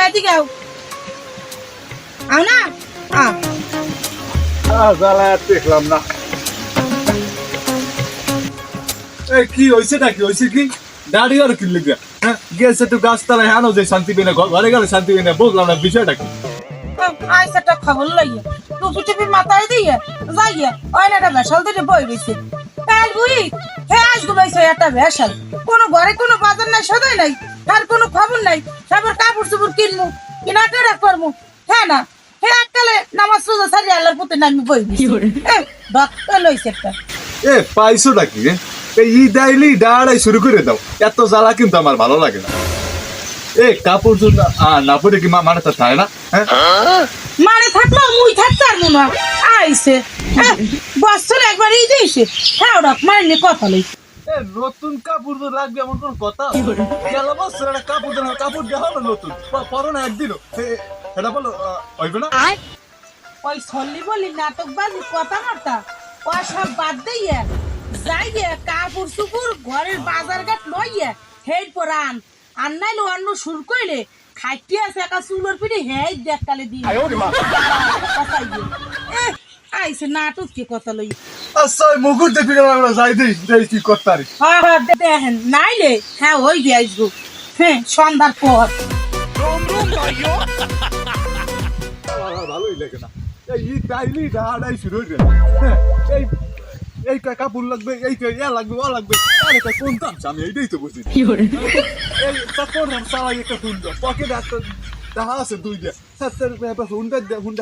এদিকে আও না জ্বালা দেখলাম না। কি হয়েছে নাকি হয়েছে কি দাঁড়িয়ে আর কি লিখবে? হ্যাঁ গেছে একটু গাছতলায় আনো যে শান্তি পেয়ে না, ঘরে গেলে শান্তি পেয়ে না, বুঝলাম না বিষয়টা কি। আইসা একটা খবর লইয়া টুপি টুপি মাথায় দিয়ে যাইয়া অয়নাটা ভেসাল দিয়ে বই রয়েছে কাল বুই হে আসগো বাইছে একটা ভেসাল কোনো ঘরে কোনো বাজার নাই সদাই নাই আর কোনো খবর নাই সবার কাপড় চোপড় কিনমু কিনাটা করমু হ্যাঁ না হে এককালে নামাজ সোজা সারি আল্লাহর পুতে নামি বই ভক্ত লইছে একটা পাইছো নাকি? ই ডাইলি ডাড়াই শুরু করে দাও, এত জ্বালা কিন্তু আমার ভালো লাগে না। কাপড় না পরে কি মানে তো থাকে না? মানে থাকলো মুই থাকতে পারবো না আইসে বছর একবার এই দিয়েছে হ্যাঁ ওরা মানে কথা লই নতুন কাপড় তো লাগবে এমন কোন কথা? গেল বছর একটা কাপড় দেওয়া হলো নতুন, পরো না একদিনও, এটা বলো হইবে না? ওই সল্লি বলি নাটক বাজি কথা মারতা ও সব বাদ দিয়ে যাইয়ে কাপড় চুপুর ঘরের বাজার ঘাট লইয়ে হেড পরান আর নাইলে অন্য সুর কইলে খাইতে আছে একা চুলোর পিঠে হেই দেখকালে দিয়ে আইসে নাটক কি কথা লই আচ্ছা মুকুট দেখবি আমরা যাই দিই কি করতে পারি। হ্যাঁ দেখেন নাইলে হ্যাঁ ওই দিয়ে আসবো হ্যাঁ সন্ধ্যার পর ভালোই লাগে না এই ডাইলি ডাড়াই শুরু হয়ে গেল। এই কাপড় লাগবে, এই লাগবে ও লাগবে, আরে কোন দাম আমি এইটাই তো বুঝি। এই তারপর সালাই একটা হুন্ডা পকেট একটা দেখা আছে দুইটা হুন্ডা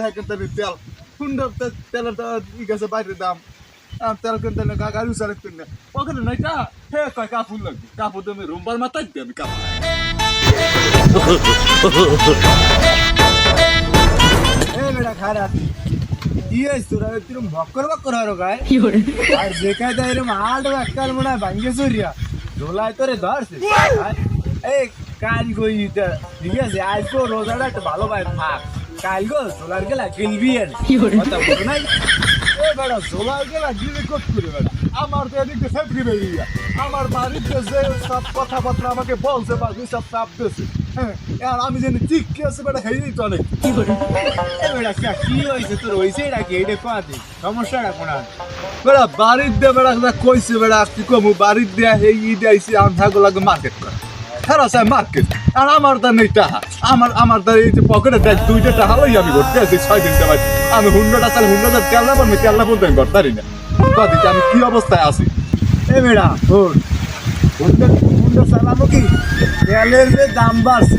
হ্যাঁ তেল হুন্ডা তেলের ঠিক আছে বাইরের দাম তেল কিনতে না গাড়ি চালাতে কিনে পকেটে নাই টা হে কয় কাপড় লাগবে, কাপড় তুমি রুমবার মাথায় দিবে আমি কাপড় বেটা খারাপ কি হয়েছে তোরা এরকম ভক্কর ভক্কর হরো গায়ে আর যেখানে তো এরকম আট একটার মনে হয় ভাঙ্গে চুরিয়া ঝোলায় তোরে ধরছে এই কাল গই ঠিক আছে আজ তো রোজাটা একটু ভালো পায় থাক কাল গো ঝোলার গেলা গেলবি কথা বলো নাই বেড়া ঝোলার গেলা গিলে কট করে বেড়া আমার তো এদিকে ফেটরি বেরিয়ে আমার বাড়িতে যে সব কথাবার্তা আমাকে বলছে বা সব চাপ দিয়েছে হ্যাঁ আর আমি জানি ঠিক কি আছে বেটা হেই তো অনেক বেটা কি হয়েছে তোর হয়েছে নাকি এইটা কাঁদে সমস্যাটা কোন বেড়া বাড়ির দিয়ে বেড়া কইছে বেড়া কি কমু বাড়ির দিয়ে এই ঈদ আইসি আমি থাকো লাগে মার্কেট করে খারাপ স্যার মার্কেট আর আমার তো নেই টাকা আমার তো এই যে পকেটে দেখ দুইটা টাকা লই আমি ঘুরতে আছি 6 দিন যাবাই আমি হুন্ডাটা চাল হুন্ডাটা তেল না আমি তেল না বলতে আমি করতে পারি না কদিকে আমি কি অবস্থায় আছি এ বেড়া হুন্ডা চালাবো কি তেলের যে দাম বাড়ছে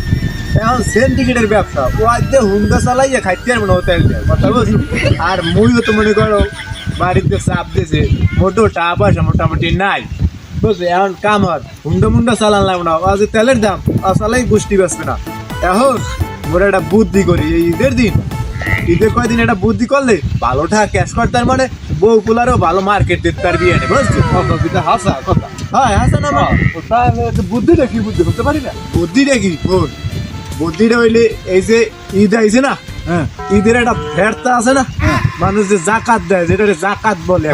এখন সেন্টিকেটের ব্যবসা ও আজ যে হুন্ডা চালাইয়া খাইতে পারবো না তেল দেয় কথা বলছি আর মুইও তো মনে করো বাড়িতে চাপ দিয়েছে মোটো টাকা পয়সা মোটামুটি নাই বুঝলি এখন কাম হয় হুন্ডা চালান লাগবে না আজ তেলের দাম চালাই গোষ্ঠী বাঁচবে না এখন মোরা একটা বুদ্ধি করি এই ঈদের দিন ঈদের কয়দিন একটা বুদ্ধি করলে ভালো টাকা ক্যাশ করতে মানে বউ কুলারও ভালো মার্কেট দিতে পারবি এনে বুঝলি হাসা কথা হ্যাঁ হাসা না বুদ্ধিটা কি বুদ্ধি করতে পারি না বুদ্ধিটা কি বল বুদ্ধিটা হইলে এই যে ঈদ আইছে না ঈদের একটা ফেরতা আছে না মানুষ যে জাকাত দেয় যেটা জাকাত বলে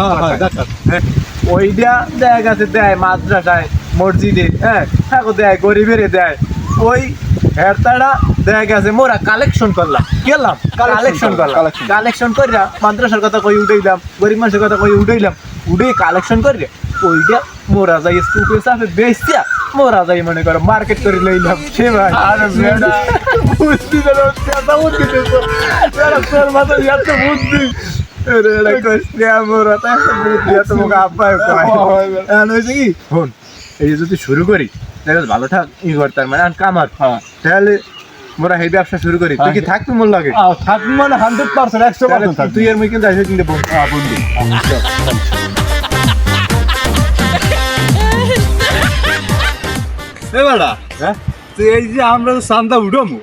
ওইটা দেখা গেছে দেয় মাদ্রাসায় মসজিদে হ্যাঁ দেয় গরিবের দেয় ওই ফেরতাটা দেখা গেছে মোরা কালেকশন করলাম গেলাম কালেকশন করিয়া মাদ্রাসার কথা কই উঠাইলাম গরিব মানুষের কথা কই উঠাইলাম উঠে কালেকশন করিয়া ওইটা মোরা যাই সুপে চাপে বেচতিয়া মোরা যাই মনে করো মার্কেট করে লইলাম সে ভাই আর বুদ্ধি তোর মাথায় এত বুদ্ধি এই যদি শুরু করি ভালো থাক ই করতাম মানে কামার তাহলে মোরা এই ব্যবসা শুরু করি তুই কি থাকবি মোর লাগে থাকবি মানে 100% তুই এর মুই কিন্তু আসে কিন্তু বন্ধু বেড়া হ্যাঁ এই যে আমরা চান্দা উঠামু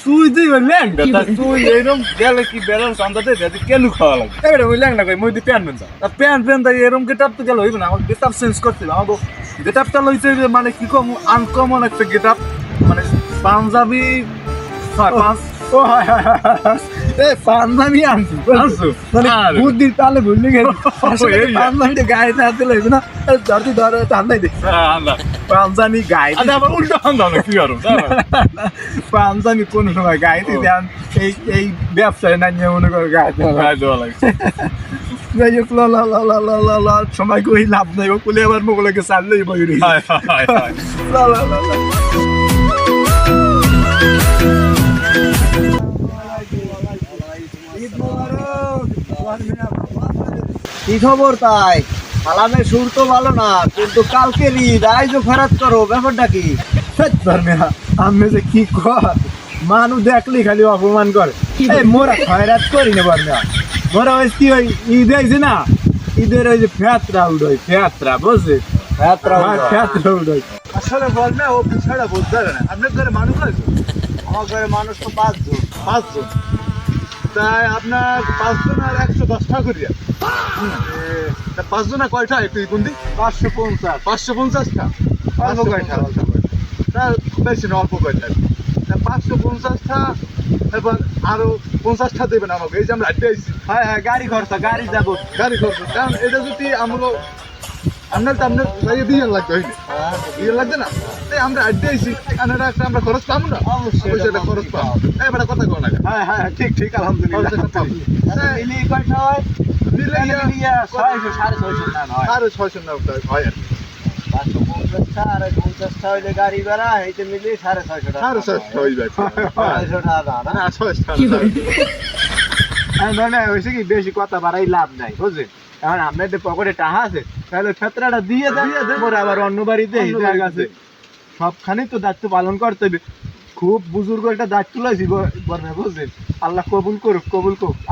তুই যে ল্যাংটা তুই এরকম গেলে কি বেড়ার চান্দাতে কেন খাওয়া লাগবে এবার ওই ল্যাংটা কই মই প্যান্ট প্যান্ট এরকম গেটাপ তো গেল হইবে না আমার গেটাপ চেঞ্জ করতে হবে আমাকে গেটাপটা লইছে মানে কি কম আনকমন একটা গেটাপ মানে পাঞ্জাবি পাঞ্জাবি আনছি বুদ্ধি তাহলে ভুললে গেছে পাঞ্জাবিটা গায়ে না দিলে না ধরতে ধরে ঠান্ডাই দেখছি পাঞ্জামি গাই আচ্ছা আবার উল্টো খান্দা না কি আরো পাঞ্জামি কোন সময় গাইতে দেন এই ব্যবসায় না নিয়ে মনে করে গাইতে গায়ে দেওয়া লাগছে যাই হোক লা সময় কই লাভ নাই ও কুলে আবার মোগলকে চাললেই বই রে হায় হায় হায় লা ঈদ মোবারক কি খবর তাই? সালামের সুর তো ভালো না, কিন্তু কালকে ঈদ আইজো ফেরত করো, ব্যাপারটা কি? আমি যে কি কর মানুষ দেখলি খালি অপমান করে এই মোরা খয়রাত করি না বর্মা মোরা ওই কি ওই ঈদ আইছে না ঈদের ওই যে ফেতরা উড়োয় ফেতরা বুঝছে ফেতরা উড়োয় আসলে বর্মা ও বিষয়টা বুঝতে পারে না আপনার ঘরে মানুষ আছে আমার ঘরে মানুষ তো 5 জন। 5 জন তাই আপনার 5 জন আর 110 টাকা করিয়া 5 জন কয়টা একটু কোন দিন 550। 550 টা অল্প কয়টা তা বেশি না অল্প কয়টা 550 টা এবার আরো 50 টা দেবেন আমাকে এই যে আমরা হাঁটতে আইছি হ্যাঁ হ্যাঁ, গাড়ি খরচা, গাড়ি যাবো। গাড়ি খরচ কারণ এটা যদি আমরা আপনার তো আপনার গাড়ি দিয়ে লাগবে হইলে দিয়ে লাগবে না তাই আমরা হাঁটতে আইছি কারণ এটা একটা আমরা খরচ পাবো না অবশ্যই সেটা খরচ পাবো এবার কথা কো না হ্যাঁ হ্যাঁ, ঠিক ঠিক, আলহামদুলিল্লাহ। মিলিয়ে কয়টা হয়? মিলে মিলিয়ে 600 650 টাকা হয়। 650 টাকা হয় আর 550 টা আর 50 টা হইলে গাড়ি ভাড়া, এইতে মিলিয়ে 650 টাকা। 650 হয়ে যায় 650 টাকা না? না 650 মানে হয়েছে কি, বেশি কথা বাড়াই লাভ নাই, বুঝলেন? এখন আপনাদের পকেটে টাকা আছে, তাহলে ক্ষেত্রটা দিয়ে দেন, পরে আবার অন্য বাড়িতে হিসাব আছে। সবখানে তো দায়িত্ব পালন করতে হবে। খুব বুজুর্গ একটা দায়িত্ব লাইছি বর্মা, বুঝলেন? আল্লাহ কবুল করুক,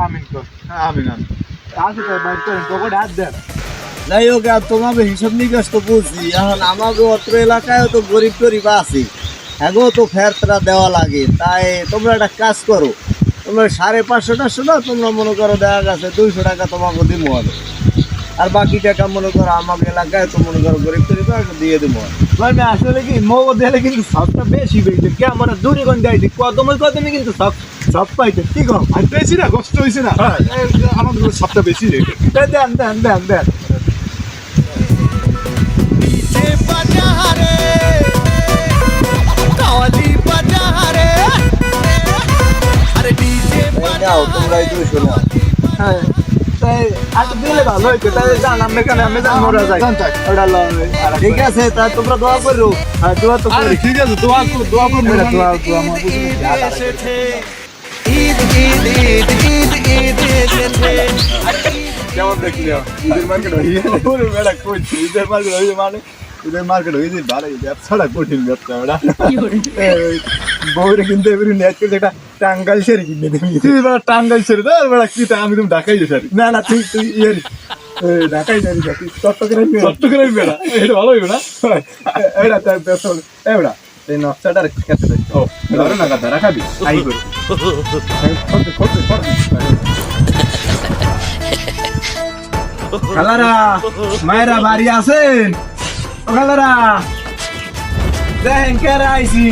আমিন কর। আমি না আছে তো বাইর করেন, পকেটে হাত দেন। যাই হোক, আর তোমাকে হিসাব নিকাশ তো বুঝছি। এখন আমাকে অত্র এলাকায় তো গরিব টরিব আছি, এগো তো ফেরতরা দেওয়া লাগে। তাই তোমরা একটা কাজ করো, তোমরা 550 টাকা না, তোমরা মনে করো দেখা গেছে 200 টাকা তোমাকে দিব হবে, আর বাকি টাকা মনে করো আমাকে এলাকায় তো মনে করো গরিব টরিব দিয়ে দেবো। মানে আসলে কি মগো দিলে কিন্তু সবটা বেশি বেশি কে আমরা দূরে কোন যাইছি কদমে কিন্তু সব পাইতে কি কম আর বেশি না কষ্ট হইছে না আমাদের সবটা বেশি রেটে দেন দেন দেন দেন নাও তোমরা এই 200 নাও। হ্যাঁ তাই আজ দিলে ভালো হইতো তাই জান আমরা কেন আমি জান মোরা যাই ওটা লবে ঠিক আছে, তা তোমরা দোয়া করো। হ্যাঁ দোয়া তো করি ঠিক আছে দোয়া করো দোয়া আমার কেমন দেখলি ঈদের মার্কেট হয়ে পুরো মেলা করছি ঈদের মার্কেট হয়ে মানে ঈদের মার্কেট হয়ে যে ভালো ব্যবসাটা কঠিন ব্যবসা ওটা বউরে কিন্তু এবারে নেট করে একটা টাঙ্গাইল সেরি কিনে দেবি তুই এবার টাঙ্গাইল সেরি তো এবার কি তা আমি তুমি ঢাকাই যেতে না না তুই তুই ইয়েরি ঢাকাই যাবি তুই চট্টগ্রাম মেলা এটা ভালো হইবে না এটা তার ব্যবসা এবারে এই নকশাটার খেতে দেয় ও ধরে না কথা রাখাবি আই করে খোঁজে খালারা মায়েরা বাড়ি আছেন ও খালারা দেখেন কে আইছি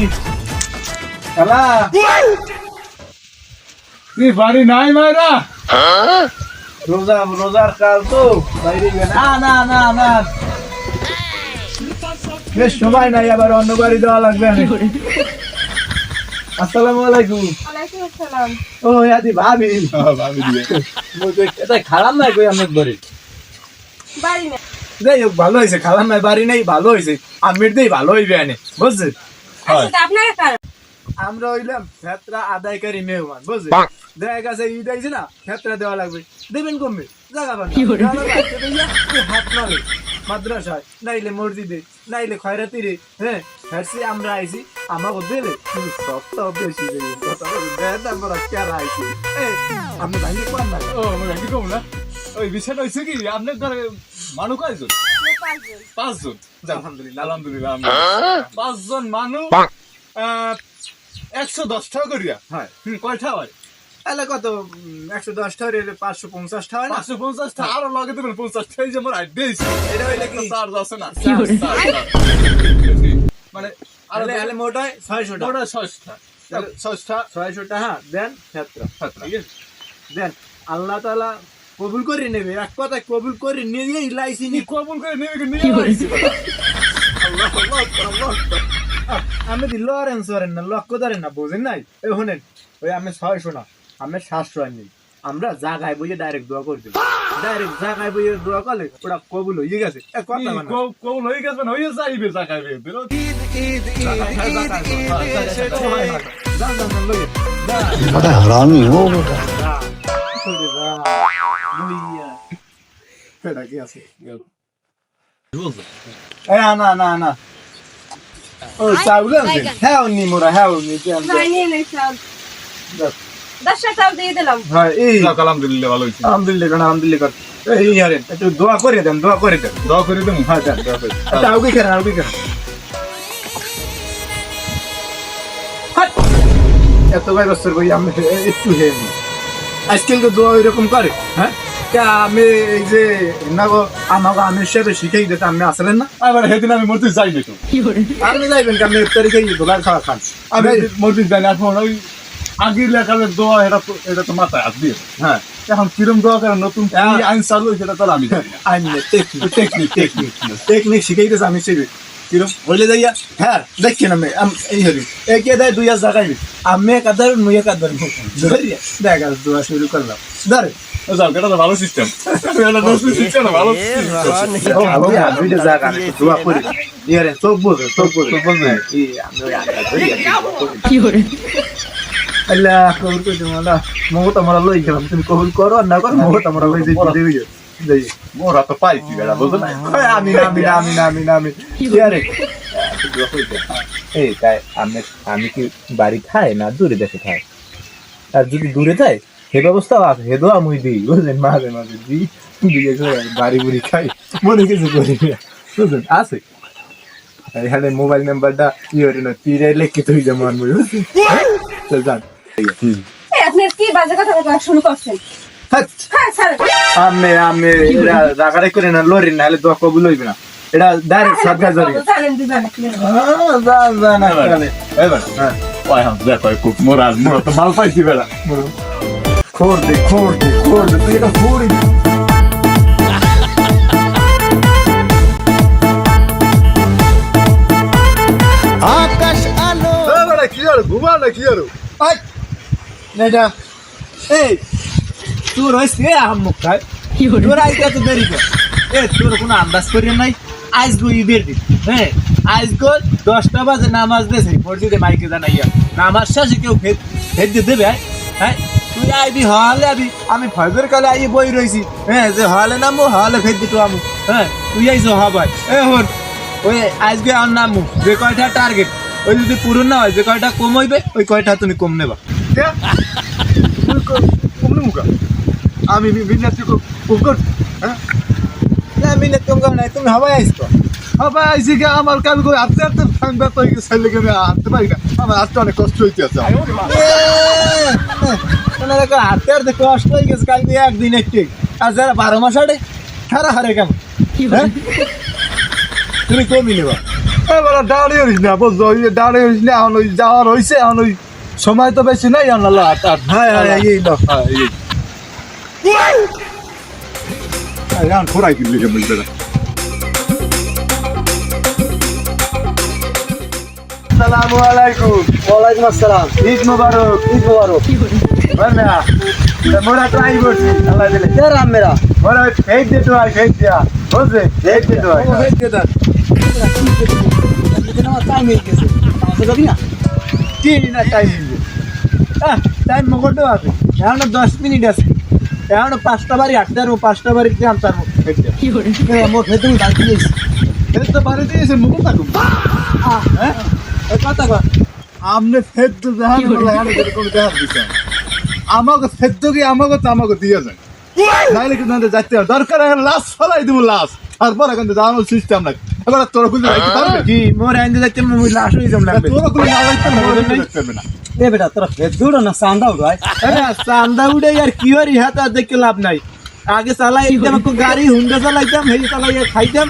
খালা তুই বাড়ি নাই মায়েরা রোজার কাল তো বাইরে না না না না বেশ সময় নাই আবার অন্য বাড়ি দেওয়া লাগবে আসসালামু আলাইকুম ওয়ালাইকুম আসসালাম। ও ইয়াদি ভাবি ভাবি দিবে এটা খারাপ নাই কই আমার বাড়ি। বাড়ি না যাই হোক ভালো হয়েছে খালাম নাই বাড়ি নেই ভালো হয়েছে আমির দেই ভালো হইবে আনে বুঝছেন আচ্ছা আপনার কারণ আমরা হইলাম ক্ষেত্রা আদায়কারী মেহমান বুঝলি দেখা গেছে ঈদ আইছে না ক্ষেত্রা দেওয়া লাগবে দেবেন কমবে জায়গা হাত নালে মাদ্রাসায় নাইলে মসজিদে নাইলে খয়রাতি রে হ্যাঁ হ্যাঁ আমরা আইছি আমাকে দিলে কিন্তু সবটাও বেশি আমরা কেন আইছি আপনি ভাঙি পান না ও আমি ভাঙি কম না ওই বিষয়টা হয়েছে কি আপনার ঘরে মানুষ কয়জন 5 জন আলহামদুলিল্লাহ আলহামদুলিল্লাহ 5 জন মানুষ 110 টাকা করিয়া হয় কয়টা হয় তাহলে কত 110 টাকা হইলে 550 টাকা 550 টাকা আরো লাগে দেবেন 50 টাকা যে মোর আইডিস এটা হইলে কি চার্জ আছে না মানে আরে মোটায় 600 টাকা মোটায় 600 টাকা 600 টাকা দেন ক্ষেত্র ঠিক আছে দেন আল্লাহ তাআলা কবুল করে নেবে এক কথা কবুল করে নিয়ে লাইসি নি কবুল করে নেবে কি নিয়ে লাইসি আমি দি লরেন্স ধরেন না লক্ষ্য ধরেন না বোঝেন নাই এই শোনেন ওই আমি 600 না আমি 700 আনি আমরা জায়গায় বইয়ে ডাইরেক্ট দোয়া করে দেব ডাইরেক্ট জায়গায় বইয়ে দোয়া করলে ওটা কবুল হয়ে গেছে কথা মানে কবুল হয়ে গেছে না হয়ে যাইবে জাকাইবে बड़ा हरामी हो बेटा এটা কি আছে না না না ও চাউল আছে হ্যাঁ নি মোরা হ্যাঁ নি হ্যাঁ এই আলহামদুলিল্লাহ ভালো হইছে আলহামদুলিল্লাহ এই ইয়ারে একটু দোয়া করে দেন দোয়া করে দেন হ্যাঁ দেন দোয়া করে আচ্ছা আউকে কেন এত ভাই বছর ভাই আমি একটু হেমি আজকাল তো দোয়া এরকম করে হ্যাঁ আমি এই যে নাগো আমাকে আমির সাথে শিখেই দিতে আমি আসলেন না আবার সেদিন আমি মসজিদ যাইনি তো আপনি যাইবেন কি আপনি তারিখে দোকান খাওয়া খান আমি মসজিদ যাইনি এখন ওই আগের লেখালের দোয়া এটা তো মাথায় আসবে হ্যাঁ এখন কিরম দোয়া করে নতুন কি আইন চালু সেটা তো আমি জানি না আইনে টেকনিক শিখাইতেছে আমি শিখি কিরম বলে যাইয়া হ্যাঁ দেখছেন আমি এই হরি একে দেয় 2000 টাকাই আমি কাদার নুয়ে কাদার ধরিয়া দেখ আর দোয়া শুরু করলাম ধরে যাও এটা তো ভালো সিস্টেম সিস্টেম ভালো দুইটা জায়গা দোয়া করি ইয়ারে চোখ বোঝে এই আমি ওই আটা ধরিয়া কি করে আল্লাহ কবুল করে দাও আল্লাহ মোহ তোমরা লই গেলাম তুমি কবুল করো আর না করো মোহ তোমরা লই যাই মোরা তো পাইছি বেড়া বুঝো না আমি ইয়ারে এই তাই আমি কি বাড়ি খাই না দূরে দেখে খাই আর যদি দূরে যায় হে ব্যবস্থা আছে হে দোয়া মুই দিই বুঝলেন মাঝে মাঝে দিই দিয়ে বাড়ি বুড়ি খাই মনে কিছু করি বুঝলেন আছে এখানে মোবাইল নাম্বারটা ইয়ে না তীরে লিখে তুই যেমন মুই চল যান আপনি কি বাজে কথা শুরু করছেন আমি রাগারে করে না লরি না হলে দোয়া কবুল হইবে না এটা ডাইরেক্ট সাদগা জরি মোরা তো মাল পাইছি বেড়া খোর দে তুই এটা খোরই आकाश आलो কি আর ঘুমা না কি আর এটা এই তোর হইছে আম্মুক খাই তোর আইটা তো দেরি কর তোর কোনো আন্দাজ করি নাই আজ গো ঈদের দিন হ্যাঁ আজ গো 10টা বাজে নামাজ দেছে মসজিদে মাইকে জানাইয়া নামাজ শেষে কেউ ফেদ দিয়ে দেবে হ্যাঁ তুই আইবি হলে আবি আমি ফজর কালে আই বই রইছি হ্যাঁ যে হলে নামু হলে ফেদ দিতো আমু হ্যাঁ তুই আইছো হবাই হন ওই আজকে আর নামু যে কয়টা টার্গেট ওই যদি পূরণ না হয় যে কয়টা কম হইবে ওই কয়টা তুমি কম নেবা আমি মিনাতি কম কর হ্যাঁ না মিনিট কম কম নাই তুমি হবাই আইছো আবার আইসি কি আমার কাজ করে হাতে হাতে ফাংবা তো ছেলে কে হাতে পারি না আমার হাতটা অনেক কষ্ট হইতে আছে হাতে আর কষ্ট হয়ে গেছে কালকে একদিন একটি আর যারা 12 মাস আড়ে খারা হারে কেমন তুমি কমই নেবা এবার দাঁড়িয়ে হইস না বুঝছো ওই দাঁড়িয়ে হইস না এখন ওই যাওয়ার হইছে এখন ওই সময় তো বেশি নাই আল্লাহ হ্যাঁ এই দাও এখন খোরাই কিনলে কেমন বেড়া আসসালামু আলাইকুম ওয়ালাইকুম আসসালাম ঈদ মোবারক বর্মা মোরা তো আই বসি আল্লাহ দিলে কে রাম মেরা মোরা ফেক দে তো আই ফেক দিয়া বুঝলে ফেক দে তো ফেক দে দাও এটা আমার টাইম হয়ে গেছে তাহলে যাবি না কি না টাইম টাইম মগটো আছে এখন 10 মিনিট আছে এখন 5টা বাড়ি 8টার 5টা বাড়ি জানতার ফেক দে কি করে মোর ফেতে দাঁড় দিয়েছি এটা তো বাড়িতে এসে মুকুল থাকুম হ্যাঁ কথা কর আমনে ফেদ্দ জাহান বলা আর কোন দেহার দিছে আমাকে ফেদ্দ কি আমাকে তো আমাকে দিয়ে যায় নাইলে কিন্তু যাইতে দরকার লাশ ফলাই দিব লাশ তারপর এখন জানো সিস্টেম নাই এবার তোর খুলে রাখতে পারবে কি মোর আইন্দে যাইতে মুই লাশ হই যাম লাগবে তোর খুলে না রাখতে পারবে না এ বেটা তোরা ফেদ্দুড় না চান্দা উড়াই আরে চান্দা উড়ে আর কি হরি হাত আর দেখে লাভ নাই আগে চালাই আমাকে গাড়ি হুন্ডা চালাইতাম হেই চালাইয়া খাইতাম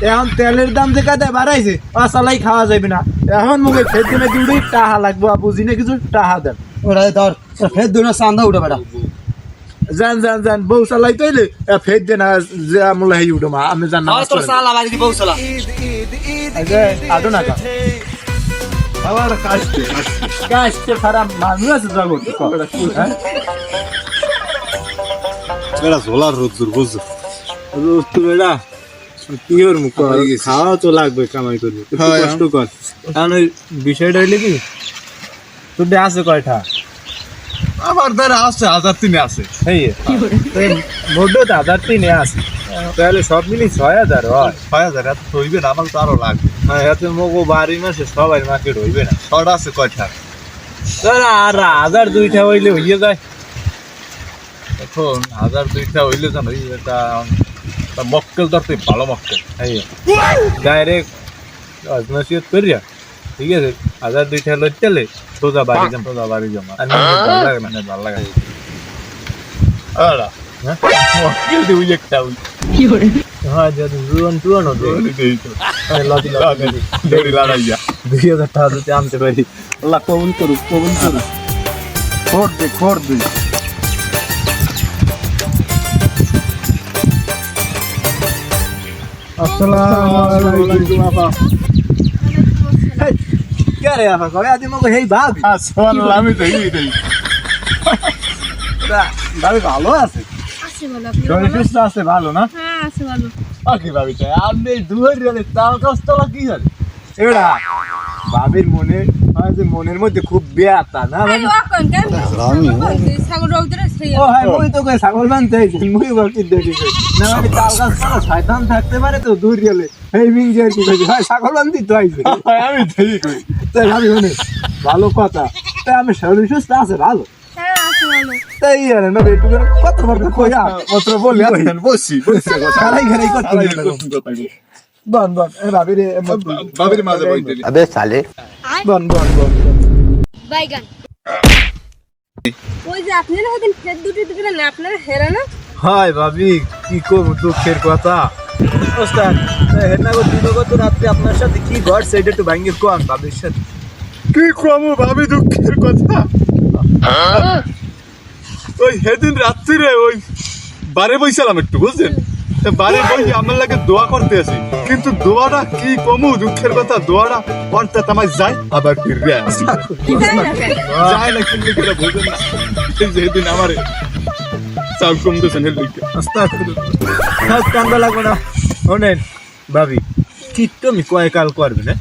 এখন তেলের দাম যে কাদে বাড়াইছে চালাই খাওয়া যাবে না এখন মুখে ফের দিনে দুড়ি টাহা লাগবো বুঝি না কিছু টাহা দেন ওরা ধর ফের দিনে চান্দা উঠে বেটা জান বউ চালাই তৈলে ফের দেনা যে আমলা হেই উঠে মা আমি জান তোর সালা বাড়ি বউ সালা আটো না আমার কাজতে কাজতে খারাপ মানুষ আছে জগৎ হ্যাঁ এটা ঝোলার রোদ্দুর বুঝছো রোজ তো বেড়া কি ওর মুখ খাওয়া তো লাগবে কামাই করবি একটু হ্যাঁ, কষ্ট কর কারণ ওই বিষয়টা হইলে কি তোর আছে কয়টা আমার দ্বারা আছে 1003 আছে এই মোটও তো 1003 আছে তাহলে সব মিলি 6000 হয় 6000 এত হইবে না আমার তো আরো লাগবে হ্যাঁ এত মগো বাড়ি মাসে সবাই মার্কেট হইবে না ছড়া আছে কয়টা তাহলে আর 1002টা হইলে হইয়ে যায় এখন 1002টা হইলে জানো এটা মক্কেল ধরতে ভালো মক্কেল এই ডাইরেক্ট নসিহত করিয়া ঠিক আছে 1002টা লইতেলে সোজা বাড়ি জমা আর ভালো লাগে না ভালো লাগে আলা মক্কেল দি ওই একটা ওই হ্যাঁ যদি টুয়ান হতো লতি দেরি লড়াইয়া 2000 টাকা দিতে আনতে পারি আল্লাহ কবুল করুক খোর দে আসসালামু আলাইকুম আপা কে রে আপা কবে আদি মগো হেই ভাবি আসল আমি দেই ভাবি ভালো আছে শরীর সুস্থ আছে ভালো না হ্যাঁ আছে ভালো আকি ভাবি তাই আমি দুই রে তাল কষ্টলা কি হল এড়া ভাবির মনে হয় যে মনের মধ্যে খুব ব্যথা না ভাবি हरामी हो ছাগল রোগ ধরে ও হ্যাঁ মুই তো কই ছাগল বানতে মুই বাকি দেখি না মানে তাল গাছ কোনো শয়তান থাকতে পারে তো দূর গেলে এই মিংজি আর কি কই হয় ছাগল বানতে তো আইছে আমি দেই কই তাই ভাবি মানে ভালো কথা তাই আমি শরীর সুস্থ আছে ভালো হ্যাঁ আছে ভালো তাই আর না একটু কত বার কইয়া মাত্র বলি আছেন বসি খারাই খারাই করতে বন এ ভাবি রে ভাবির মাঝে বইতে अबे साले বন বাইগান ওই যে আপনি না ওদিন ফের দুটি দিবেন না আপনার হেরা না হাই ভাবি কি কম দুঃখের কথা ওস্তাদ হেনা গো দিন গো তো রাতে আপনার সাথে কি ঘটছে এটা একটু ভাঙ্গি কোন ভাবির সাথে কি কমু ভাবি দুঃখের কথা ওই সেদিন রাত্রিরে ওই বারে বইছিলাম একটু বুঝছেন বারে বই আমার লাগে দোয়া করতে আসি কিন্তু দোয়াটা কি কমু দুঃখের কথা দোয়াটা অর্থাৎ আমার যায় আবার ফিরবে আসি যায় না কিন্তু কেন বুঝেন না এই যেদিন আমার চাল কমতেছেন এর লিখে আস্তাগফিরুল্লাহ কান্দা লাগবে না শোনেন ভাবি কি তুমি কয় কাল করবে না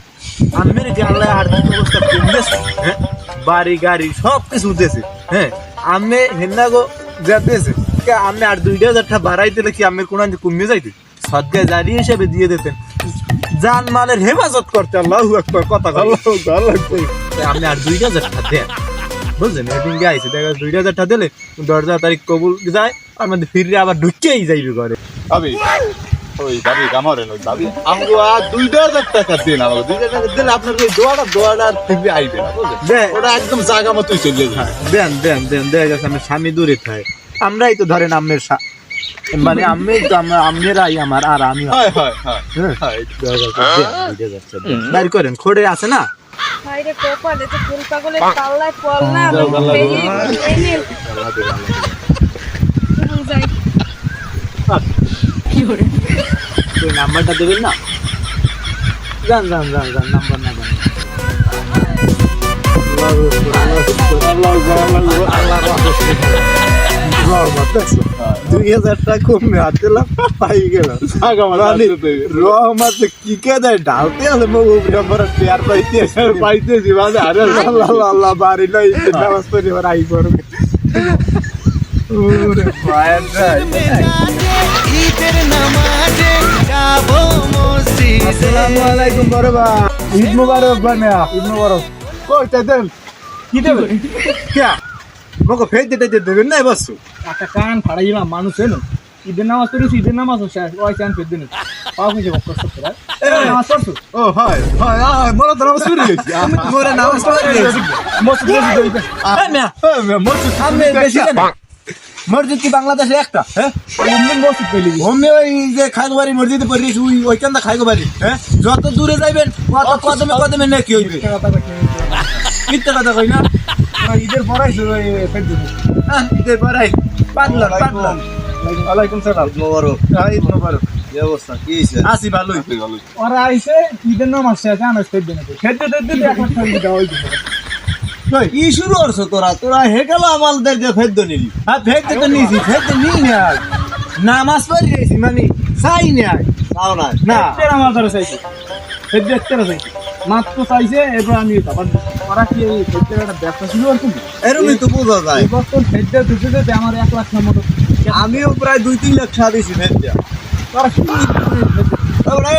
আমের যে আল্লাহ আর্থিক অবস্থা কমতেছে হ্যাঁ বাড়ি গাড়ি সব কিছু উঠেছে হ্যাঁ আমি হেনা গো যেতেছে আমি আর 2000 টাকা বাড়াই দিলে কি আমি কোন কমে যাইতে সদগায় জারি হিসেবে দিয়ে দিতেন জান মালের হেফাজত করতে আল্লাহু আকবার কথা আল্লাহ ভালো লাগবে আমি আর 2000 টাকা দেন বুঝলেন এদিন গাইছে দেখা 2000 টাকা দিলে 10 তারিখ কবুল যায় আর মধ্যে ফিরে আবার ঢুকেই যাইবে ঘরে ভাবি ওই ভাবি কামারেন ওই ভাবি আমগো আর 2000 টাকা দেন আমাকে 2000 টাকা দিলে আপনার ওই দোয়াটা আর ফিরে আইবে না বুঝলেন ওটা একদম জায়গা মতোই চলে যায় দেন দেখা যাচ্ছে আমার স্বামী দূরে থাকে আমরাই তো ধরেন আমের মানে আমি তো আমেরাই আমার আর আমি হয় হয় হয় হয় বাইর করেন খড়ে আছে না বাইরে কপালে তো ফুল পাগলের পাল্লায় পড়লাম এই নিন যাই তুই নাম্বারটা দেবেন না যান নাম্বার না দেন দুই 2000 টাকা কমে হাত দিলাম পাই গেল রহমত কি কে দেয় ঢালতে আছে টেয়ার পাইতেছি মানে আরে আল্লাহ বাড়ি নাই নামাজ পড়ে এবার আই করবে ওরে পায়ের আসসালামু আলাইকুম বড় ভাই ঈদ মুবারক বানা ঈদ মুবারক কই তে দেন কি দেবে কে মগো ফেজ দিতে দেবেন না বসু একটা কান ফাড়াইলাম মানুষ এলো ঈদের নামাজ পড়েছি ঈদের নামাজ শেষ ওই চান ফের দিন পাও কিছু কষ্ট করে নামাজ পড়ছো ও হয় হয় মোরা তো নামাজ পড়ে গেছি মোরে নামাজ পড়ে মসজিদ আমি বেশি কেন মসজিদ কি বাংলাদেশে একটা হ্যাঁ মসজিদ পেলি আমি ওই যে খাইগোবাড়ি মসজিদে পড়িয়েছি ওইখানটা খাইগোবাড়ি হ্যাঁ যত দূরে যাইবেন কদমে নাকি হইবে মিথ্যা কথা কই না ঈদের পড়াইছো ফের দিন ঈদের পরাই পাতলা ওয়ালাইকুম সালাম ঈদ মোবারক কি অবস্থা কি হইছে আসি ভালোই ভালোই ওরা আইছে ঈদের নামাজ শেষে আনাজ ফেরত দেন খেতে দিতে 1 লাখ টাকা দেওয়া হইছে কি শুরু করছো তোরা হে গেল আমাদের যে ফেদ্দ নিলি হ্যাঁ ফেরত তো নিয়েছি ফেরত নিই না নামাজ পড়ে গেছি মানে চাই না তাও না না ফেরত আমার ধরে চাইছে ফেরত দেখতে চাইছে মাত্র চাইছে এরপর আমি আবার ওরা কি এই ফেরতের একটা ব্যবসা শুরু করছে এরকমই তো বোঝা যায় এই বছর ফেরত দিতে আমার 1 লাখ টাকা মতো আমিও প্রায় 2-3 লাখ টাকা দিছি ফেদ্দ তোরা কি ওরে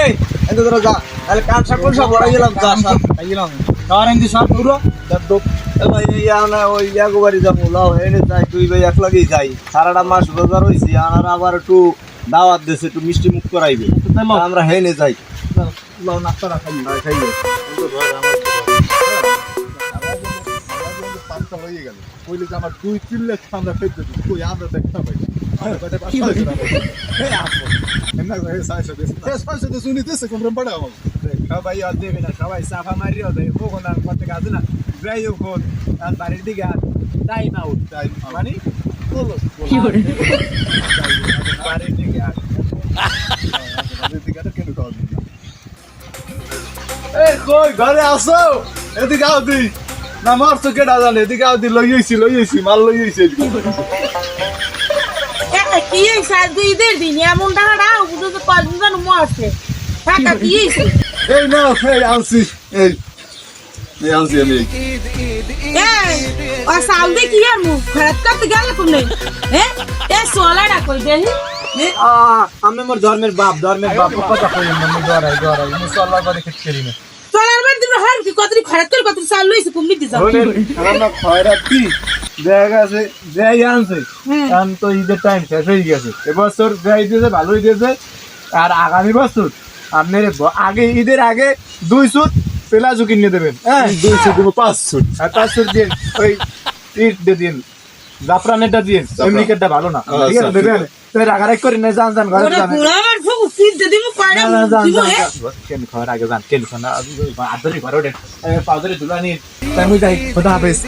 এত তোরা যা তাহলে কান সাকল সব বড় গেলাম যা সব গেলাম তার এন্দি সব পুরো ভাই ওই ইয়াগো বাড়ি যাবো লাও এনে যাই তুই ভাই এক লাগেই যাই সারাটা মাস রোজা রইছি আর আবার একটু দাওয়াত দিছে একটু মিষ্টি মুখ করাইবে আমরা হেনে যাই লাও নাস্তা রাখাই খাইবে পাঁচটা হয়ে গেল কইলে যে আমার 2-3 লাখ আমরা ফেরত দিই কই আমরা দেখতে পাই শুনিতেছে কোন পড়া আমার সবাই আর দেবে না সবাই সাফা মারিও দেয় কখন আর করতে কাজ না যাই হোক আর বাড়ির দিকে আর টাইম আউট তাই মানে বাড়ির দিকে আর কেন খাওয়া দিই এ কই ঘরে আসো এদিকে আও দি না মার তো কেডা জানে এদিকে আও দি লইয়েছি মাল লইয়েছি কি হয়েছে আজকে ঈদের দিন এমন টাকাটা বুঝতে তো কদিন যেন মরছে টাকা কি হয়েছে এই না এই আনছি এই আনছি আমি ও সাল দিয়ে কি আর মুখ খরচ করতে গেল তুমি হ্যাঁ এ সোলাটা কই দেখি আমি মোর ধর্মের বাপ কথা কই আমি দরাই মুসল্লা করে খেত করি না সোলার বাদ দিবে হার কি কতরি খরচ করে কতরি চাল লইছে তুমি দিছ আমরা খয়রাতি দেখা গেছে যাই আনছে এখন তো ঈদের টাইম শেষ হয়ে গেছে এবছর যাই দিয়েছে ভালোই দিয়েছে আর আগামী বছর আপনার আগে ঈদের আগে 2 সুট পেলাজু কিনে দেবেন হ্যাঁ 200 দেবো 500 আর 500 দিয়ে ওই ইট দিয়ে দিন জাফরানেরটা দিয়ে এমনিকেরটা ভালো না ঠিক আছে দেবেন তো রাগারাগ করে না যান ঘরে ওরে যান পুরো আমার ফুক কিনতে দিব কয়টা দিব কেন খাওয়ার আগে যান কেন খানা আদরি ঘরে পাউদারি দুলানি তাই মুই যাই খোদা হাফেজ